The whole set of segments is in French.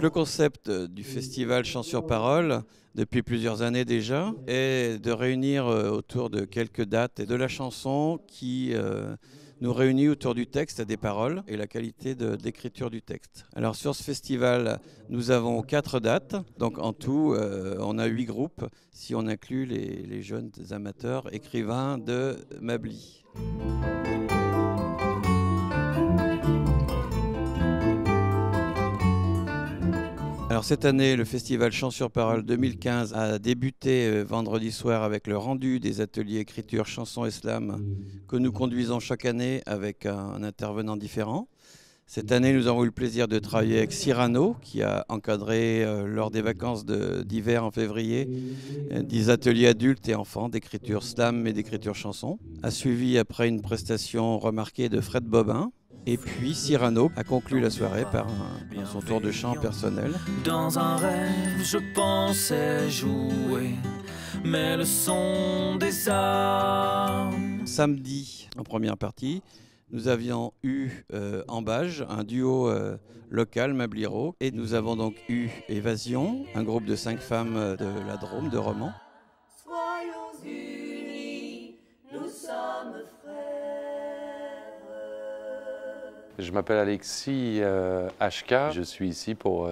Donc le concept du festival Chants sur Parole, depuis plusieurs années déjà, est de réunir autour de quelques dates et de la chanson qui nous réunit autour du texte et des paroles et la qualité d'écriture du texte. Alors sur ce festival, nous avons 4 dates, donc en tout on a 8 groupes si on inclut les jeunes amateurs écrivains de Mably. Alors cette année, le festival Chants sur Parole 2015 a débuté vendredi soir avec le rendu des ateliers écriture, chansons et slam que nous conduisons chaque année avec un intervenant différent. Cette année, nous avons eu le plaisir de travailler avec Cyrano, qui a encadré lors des vacances d'hiver en février des ateliers adultes et enfants d'écriture slam et d'écriture chanson. A suivi après une prestation remarquée de Fred Bobin. Et puis Cyrano a conclu la soirée par son tour de chant personnel. Dans un rêve, je pensais jouer, mais le son des âmes. Samedi, en première partie, nous avions eu en Bage un duo local, Mabliro, et nous avons donc eu Évasion, un groupe de 5 femmes de la Drôme, de Romans. Soyons unis, nous sommes frères. Je m'appelle Alexis HK, je suis ici pour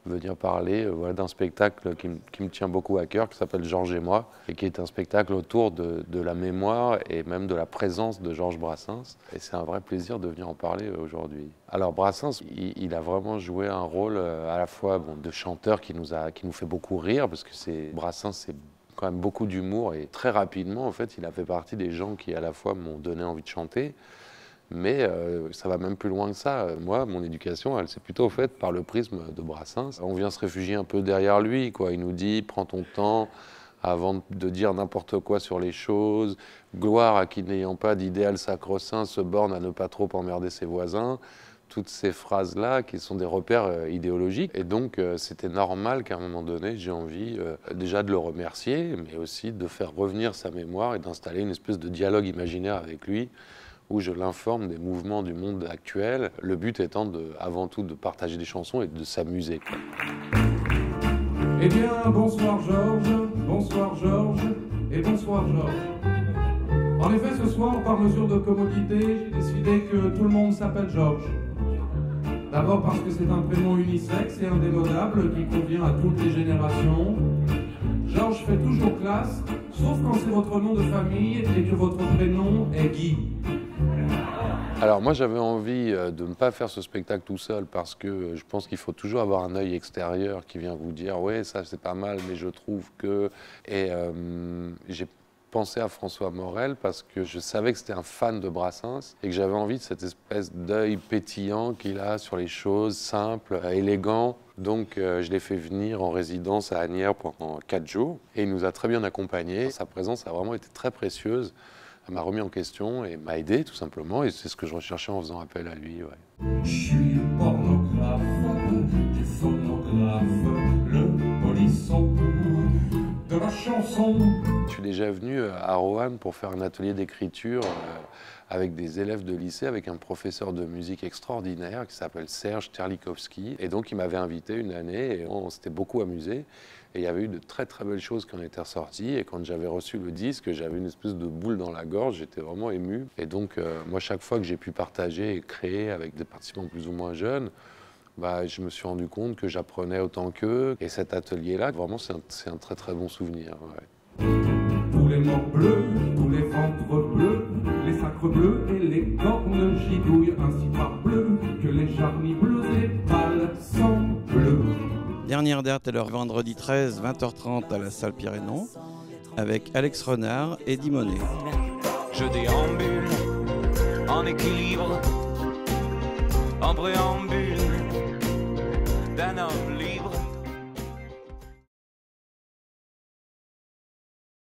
venir parler d'un spectacle qui me tient beaucoup à cœur, qui s'appelle Georges et moi, et qui est un spectacle autour de la mémoire et même de la présence de Georges Brassens. Et c'est un vrai plaisir de venir en parler aujourd'hui. Alors Brassens, il a vraiment joué un rôle à la fois de chanteur qui nous fait beaucoup rire, parce que Brassens, c'est quand même beaucoup d'humour, et très rapidement, en fait, il a fait partie des gens qui à la fois m'ont donné envie de chanter. Mais ça va même plus loin que ça. Moi, mon éducation, elle s'est plutôt faite par le prisme de Brassens. On vient se réfugier un peu derrière lui, quoi. Il nous dit « prends ton temps avant de dire n'importe quoi sur les choses. Gloire à qui n'ayant pas d'idéal sacro-saint se borne à ne pas trop emmerder ses voisins. » Toutes ces phrases-là qui sont des repères idéologiques. Et donc, c'était normal qu'à un moment donné, j'ai envie déjà de le remercier, mais aussi de faire revenir sa mémoire et d'installer une espèce de dialogue imaginaire avec lui, où je l'informe des mouvements du monde actuel, le but étant avant tout de partager des chansons et de s'amuser. Eh bien, bonsoir Georges, et bonsoir Georges. En effet, ce soir, par mesure de commodité, j'ai décidé que tout le monde s'appelle Georges. D'abord parce que c'est un prénom unisexe et indémodable qui convient à toutes les générations. Georges fait toujours classe, sauf quand c'est votre nom de famille et que votre prénom est Guy. Alors moi j'avais envie de ne pas faire ce spectacle tout seul parce que je pense qu'il faut toujours avoir un œil extérieur qui vient vous dire « ouais ça c'est pas mal mais je trouve que… » Et j'ai pensé à François Morel parce que je savais que c'était un fan de Brassens et que j'avais envie de cette espèce d'œil pétillant qu'il a sur les choses simples, élégant. Donc je l'ai fait venir en résidence à Asnières pendant 4 jours et il nous a très bien accompagnés. Sa présence a vraiment été très précieuse. Elle m'a remis en question et m'a aidé tout simplement, et c'est ce que je recherchais en faisant appel à lui. Ouais. Je suis le pornographe, du phonographe, le polisson de la chanson. Je suis déjà venu à Roanne pour faire un atelier d'écriture avec des élèves de lycée, avec un professeur de musique extraordinaire qui s'appelle Serge Terlikowski. Et donc il m'avait invité une année et on s'était beaucoup amusé. Et il y avait eu de très très belles choses qui en étaient ressorties. Et quand j'avais reçu le disque, j'avais une espèce de boule dans la gorge, j'étais vraiment ému. Et donc moi, chaque fois que j'ai pu partager et créer avec des participants plus ou moins jeunes, je me suis rendu compte que j'apprenais autant qu'eux. Et cet atelier-là, vraiment, c'est un très très bon souvenir. Ouais. Tous les morts bleus, tous les ventres bleus, les sacres bleus et les cornes gidouillent ainsi par bleu que les charnies bleues et pâles sont bleues. Dernière date, alors vendredi 13, 20h30 à la salle Pyrénon, avec Alex Renard et Eddie Monet. Je déambule en équilibre, en préambule.